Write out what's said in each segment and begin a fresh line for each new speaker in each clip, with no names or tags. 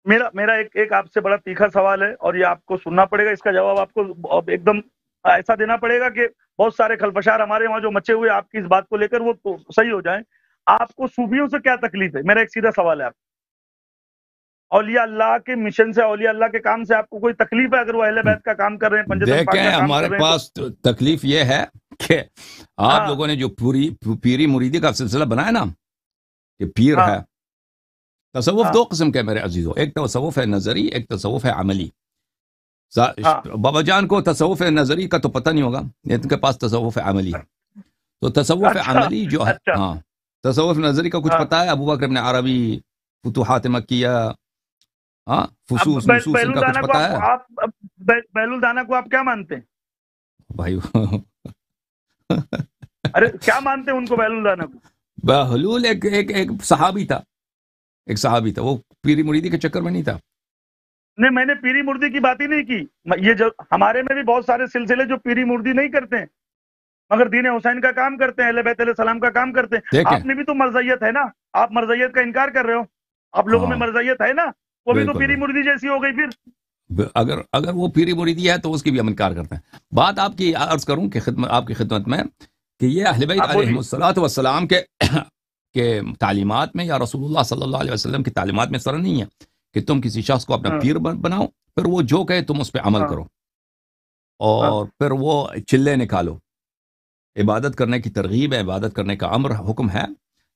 میرا ایک آپ سے بڑا تیکھا سوال ہے، اور یہ آپ کو سننا پڑے گا، اس کا جواب آپ کو ایک دم ایسا دینا پڑے گا کہ بہت سارے خلفشار ہمارے وہاں جو مچے ہوئے آپ کی اس بات کو لے کر وہ تو صحیح ہو جائیں۔ آپ کو صوفیوں سے کیا تکلیف ہے؟ میرا ایک سیدھا سوال ہے آپ کو۔ اولیاء اللہ کے مشن سے، اولیاء اللہ کے کام سے آپ کو کوئی تکلیف ہے؟ اگر وہ اہل بیت کا کام کر رہے ہیں، پنجتن پاک
دیکھیں
کا کام
ہمارے
کر رہے ہیں
پاس تکلیف یہ ہے کہ آپ
ہاں
لوگوں نے جو پیری مریدی کا سلسلہ بنایا نا، کہ پیر
ہاں
ہے۔ تصوف
ہاں
دو قسم کے میرے عزیزوں، ایک تصوف ہے نظری، ایک تصوف ہے عملی۔
ہاں
بابا جان کو تصوف نظری کا تو پتہ نہیں ہوگا، ان کے پاس تصوف عملی ہے۔ تو تصوف
اچھا
عملی جو ہے،
اچھا
ہاں، تصوف نظری کا کچھ
ہاں۔
پتہ ہے؟ ابو بکر ابن عربی، فتوحات مکیہ، ہاں،
اب
فصوص نصوص، ان
بیلول
کا کچھ
دانا کو
پتہ ہے
بیلول دانا کو آپ کیا مانتے ہیں؟
بھائی؟
ارے کیا مانتے ہیں ان کو، بیلول دانا کو؟
بہلول ایک صحابی تھا، ایک صحابی تھا، وہ پیری مریدی کے چکر میں نہیں تھا۔
نہیں، میں نے پیری مردی کی بات ہی نہیں کی۔ یہ جو ہمارے میں بھی بہت سارے سلسلے جو پیری مردی نہیں کرتے ہیں، مگر دین حسین کا کام کرتے ہیں، اہل بیت علیہ السلام کا کام کرتے ہیں۔
دیکھیں،
آپ میں بھی تو مرزیت ہے نا، آپ مرزیت کا انکار کر رہے ہو، آپ لوگوں میں
ہاں،
مرزیت ہے نا، وہ بھی تو
بالکل
پیری
بالکل،
مردی جیسی ہو گئی پھر۔
اگر وہ پیری مریدی ہے تو اس کی بھی ہم انکار کرتے ہیں۔ بات آپ کی عرض کروں کہ آپ کی خدمت میں، کہ یہ اہل بیت
آپ
علیہم
بولیے۔
الصلوۃ والسلام کے تعلیمات میں، یا رسول اللہ صلی اللہ علیہ وسلم کی تعلیمات میں سر نہیں ہے کہ تم کسی شخص کو اپنا
ہاں
پیر بناؤ، پھر وہ جو کہے تم اس پہ عمل
ہاں
کرو،
ہاں
اور پھر وہ چلے نکالو۔ عبادت کرنے کی ترغیب ہے، عبادت کرنے کا امر حکم ہے،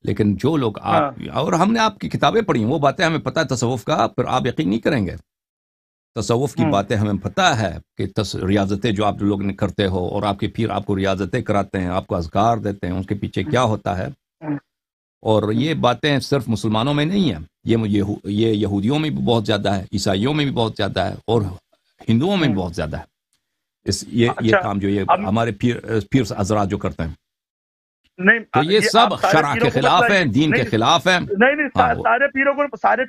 لیکن جو لوگ آپ،
ہاں
اور ہم نے آپ کی کتابیں پڑھی ہیں، وہ باتیں ہمیں پتہ ہے تصوف کا، پھر آپ یقین نہیں کریں گے۔ تصوف کی
ہوں
باتیں ہمیں پتہ ہے کہ ریاضتیں جو آپ لوگ نے کرتے ہو، اور آپ کے پیر آپ کو ریاضتیں کراتے ہیں، آپ کو اذکار دیتے ہیں، ان کے پیچھے کیا ہوتا ہے۔
ہوں
اور یہ باتیں صرف مسلمانوں میں نہیں ہیں، یہ یہودیوں میں بھی بہت زیادہ ہے، عیسائیوں میں بھی بہت زیادہ ہے، اور ہندوؤں میں بھی
ہوں۔
بہت زیادہ ہے۔ یہ
اچھا،
کام جو یہ
اب
ہمارے پیر حضرات جو کرتے ہیں،
نہیں،
تو یہ
یہ
سب
آپ سارے
شرع کے
پیروں کو مت
خلاف ہیں،
لائیے،
دین کے
نہیں
خلاف ہیں۔
نہیں نہیں،
ہاں
سارے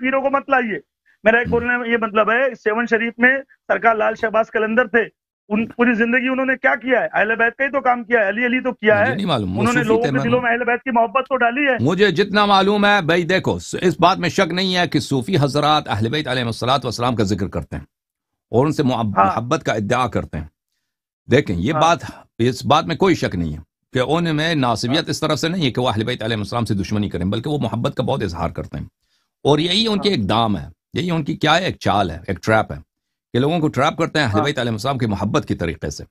پیروں کو مت لائیے۔ میرا ایک بولنے میں یہ مطلب ہے، سیون شریف میں سرکار لال شہباز قلندر تھے، ان پوری زندگی انہوں نے کیا کیا ہے؟ اہل بیت کا ہی تو کام کیا ہے، علی علی تو کیا ہے،
مجھے نہیں معلوم، وہ
انہوں نے
صوفی
لوگوں
تھے۔
کے دلوں میں اہل بیت کی محبت تو ڈالی ہے۔
مجھے جتنا معلوم ہے بھائی، دیکھو، اس بات میں شک نہیں ہے کہ صوفی حضرات اہل بیت علیہ الصلوۃ والسلام کا ذکر کرتے ہیں، اور ان سے
ہاں
محبت کا ادعا کرتے ہیں۔ دیکھیں،
ہاں
اس بات میں کوئی شک نہیں ہے کہ ان میں ناصبیت اس طرف سے نہیں ہے کہ وہ اہل بیت علیہ السلام سے دشمنی کریں، بلکہ وہ محبت کا بہت اظہار کرتے ہیں، اور یہی ان کی
ہاں
ایک دام ہے، یہی ان کی کیا ہے، ایک چال ہے، ایک ٹریپ ہے، کہ لوگوں کو ٹریپ کرتے ہیں اہل
ہاں۔
بیت علیہ السلام کی محبت کی طریقے سے۔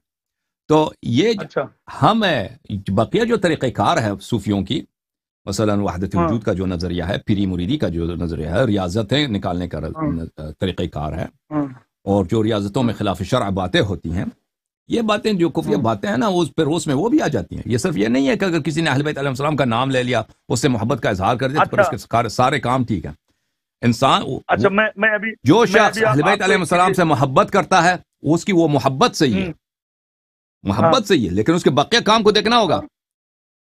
تو یہ
اچھا
ہم بقیہ جو طریقہ کار ہے صوفیوں کی، مثلا وحدت
ہاں
وجود کا جو نظریہ ہے، پیری مریدی کا جو نظریہ ہے، ریاضتیں نکالنے کا
ہاں
طریقہ کار ہے،
ہاں
اور جو ریاضتوں میں خلاف شرع باتیں ہوتی ہیں، یہ باتیں جو کفریہ
ہاں۔
باتیں ہیں نا، اس میں وہ بھی آ جاتی ہیں۔ یہ صرف یہ نہیں ہے کہ اگر کسی نے اہل بیت علیہ السلام کا نام لے لیا، اس سے محبت کا اظہار کر دیا، تو پھر
اچھا
اس کے سارے کام ٹھیک ہیں۔ انسان
اچھا، میں ابھی
جو
میں
شخص
ابھی
اہل بیت
آپ کو
علیہ
ایک
السلام سے محبت کرتا ہے، اس کی وہ محبت صحیح ہے،
ہوں ہاں
محبت صحیح ہے، لیکن اس کے بقیہ کام کو دیکھنا ہوگا۔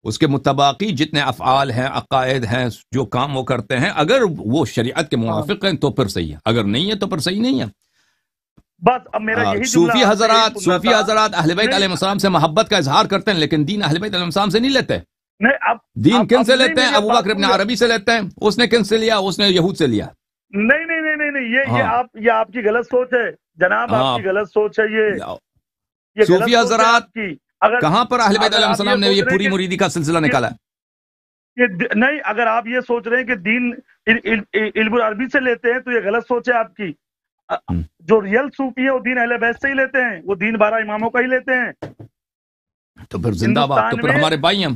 اس کے مطابقی جتنے افعال ہیں، عقائد ہیں، جو کام وہ کرتے ہیں، اگر وہ شریعت کے
ہاں۔
موافق ہیں تو پھر صحیح ہے، اگر نہیں ہے تو پھر صحیح نہیں ہے۔
بس اب میرا یہی جملہ آپ سے یہی سننا
صوفی
تھا۔
حضرات اہل بیت
نہیں
علیہ السلام سے محبت کا اظہار کرتے ہیں، لیکن دین اہل بیت علیہ السلام سے نہیں لیتے۔
نہیں،
دین کن
اب
سے
نہیں،
لیتے ہیں؟
میری اب
ابو
بات
بکر ابن
سن لے۔
عربی سے لیتے ہیں۔ اس نے کن سے لیا؟ اس نے یہود سے لیا۔
نہیں نہیں نہیں نہیں نہیں،
ہاں
یہ آپ کی غلط سوچ ہے جناب، آپ
ہاں،
کی غلط سوچ ہے، یہ غلط
صوفی
سوچ ہے
حضرات
آپ کی۔ اگر
کہاں پر اہل بیت
اگر
علیہ
آپ یہ
السلام نے یہ
سوچ رہے
پوری
ہیں
مریدی کا سلسلہ نکالا ہے؟
نہیں، اگر آپ یہ سوچ رہے ہیں کہ دین علم العربی سے لیتے ہیں، تو یہ غلط سوچ ہے آپ کی۔
ہم،
جو ریل صوفی ہے وہ دین اہل بیت سے ہی لیتے ہیں، وہ دین 12 اماموں کا ہی لیتے ہیں
تو پھر زندہ باد، تو
ہندوستان
پھر
میں۔
ہمارے بھائی ہم۔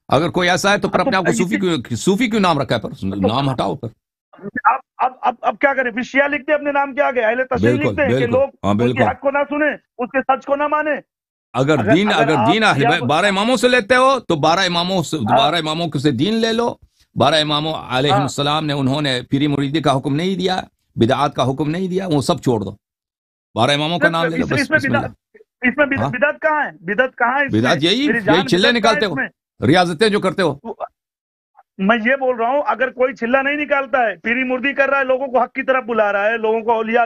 اگر کوئی ایسا ہے تو پھر
تو
اپنے آپ کو صوفی کیوں نام رکھا ہے؟ پر نام ہٹاؤ پھر۔
اب کیا کریں؟ پھر شیعہ لکھتے ہیں اپنے نام کے آگے، اہل تشیع
بالکل
لکھتے ہیں کہ
بالکل،
لوگ
ہاں
اس کے
بالکل۔
حق کو نہ سنیں، اس کے سچ کو نہ مانیں۔
اگر
اگر آپ
دین
شیعہ
12 اماموں سے لیتے ہو تو 12
ہاں
اماموں سے دین لے لو۔ 12 اماموں علیہ
ہاں،
السلام نے، انہوں نے پیری مریدی کا حکم نہیں دیا، بدعات کا حکم نہیں دیا، وہ سب چھوڑ دو، 12 اماموں کا نام لے لو، بس،
اس میں
بسم اللہ۔ ہاں،
بدعت کہاں ہے؟ بدعت کہاں ہے اس میں؟
بدعت یہی
میری جان،
چلے
بدعت کہاں ہے
نکالتے
اس
ہو،
میں؟
ریاضتیں جو کرتے ہو۔
میں یہ بول رہا ہوں، اگر کوئی چھلا نہیں نکالتا ہے، پیری مردی کر رہا ہے، لوگوں کو حق کی طرف بلا رہا ہے، لوگوں کو اولیاء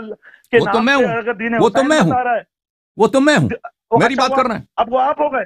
کے
وہ تو
نام
میں
سے
ہوں،
اگر دین
وہ تو
حسین
میں ہوں،
بتا رہا ہے،
وہ تو میں ہوں، میری
اچھا،
بات کر رہے ہیں۔
اب وہ آپ ہو گئے،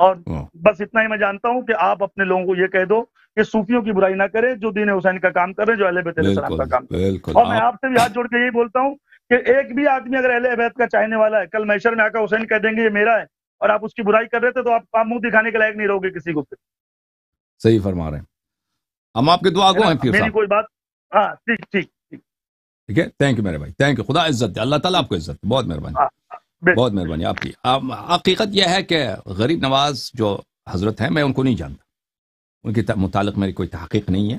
اور بس اتنا ہی میں جانتا ہوں کہ آپ اپنے لوگوں کو یہ کہہ دو کہ صوفیوں کی برائی نہ کرے جو دین حسین کا کام کر رہے ہیں، جو اہل بیت علیہ السلام کا کام کر رہے ہیں. اور میں آپ سے بھی ہاتھ جوڑ کے یہی بولتا ہوں کہ ایک بھی آدمی اگر اہل بیت کا چاہنے والا ہے، کل محشر میں آ کر حسین کہہ دیں گے یہ میرا ہے، اور آپ اس کی برائی کر رہے تھے، تو آپ منہ دکھانے کے لائق نہیں رہو گے کسی کو. پھر
صحیح فرما رہے ہیں. ہم آپ کے دعا گو ہیں پیر
میری
صاحب.
کوئی بات. ہاں ٹھیک ٹھیک ٹھیک
ٹھیک ہے. تھینک یو میرے بھائی، تھینک یو. خدا عزت دے، اللہ تعالیٰ آپ کو عزت دے. بہت مہربانی، بہت مہربانی آپ کی. حقیقت یہ ہے کہ غریب نواز جو حضرت ہیں، میں ان کو نہیں جانتا، ان کے متعلق میری کوئی تحقیق نہیں ہے.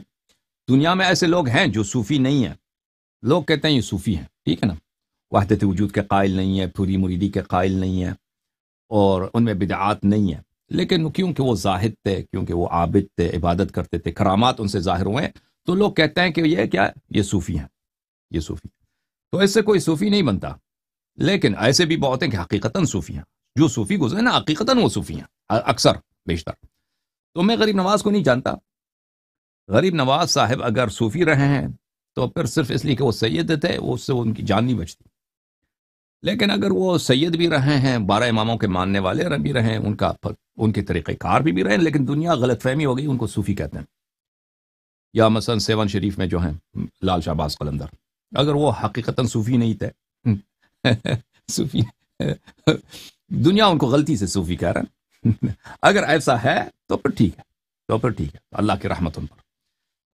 دنیا میں ایسے لوگ ہیں جو صوفی نہیں ہیں، لوگ کہتے ہیں یہ صوفی ہیں، ٹھیک ہے نا، وحدت وجود کے قائل نہیں ہے، پوری مریدی کے قائل نہیں ہے، اور ان میں بدعات نہیں ہے. لیکن کیونکہ وہ زاہد تھے، کیونکہ وہ عابد تھے، عبادت کرتے تھے، کرامات ان سے ظاہر ہوئے ہیں، تو لوگ کہتے ہیں کہ یہ کیا، یہ صوفی ہیں، یہ صوفی. تو اس سے کوئی صوفی نہیں بنتا. لیکن ایسے بھی بہت ہیں کہ حقیقتاً صوفی ہیں. جو صوفی گزرے نا حقیقتاً وہ صوفی ہیں، اکثر بیشتر. تو میں غریب نواز کو نہیں جانتا. غریب نواز صاحب اگر صوفی رہے ہیں تو پھر صرف اس لیے کہ وہ سید تھے، اس سے ان کی جان نہیں بچتی. لیکن اگر وہ سید بھی رہے ہیں، 12 اماموں کے ماننے والے بھی رہے ہیں، ان کے طریقہ کار بھی رہے ہیں، لیکن دنیا غلط فہمی ہو گئی، ان کو صوفی کہتے ہیں. یا مثلا سیون شریف میں جو ہیں لال شہباز قلندر، اگر وہ حقیقتاً صوفی نہیں تھے صوفی دنیا ان کو غلطی سے صوفی کہہ رہا ہے. اگر ایسا ہے تو پھر ٹھیک ہے، اللہ کی رحمت ان پر.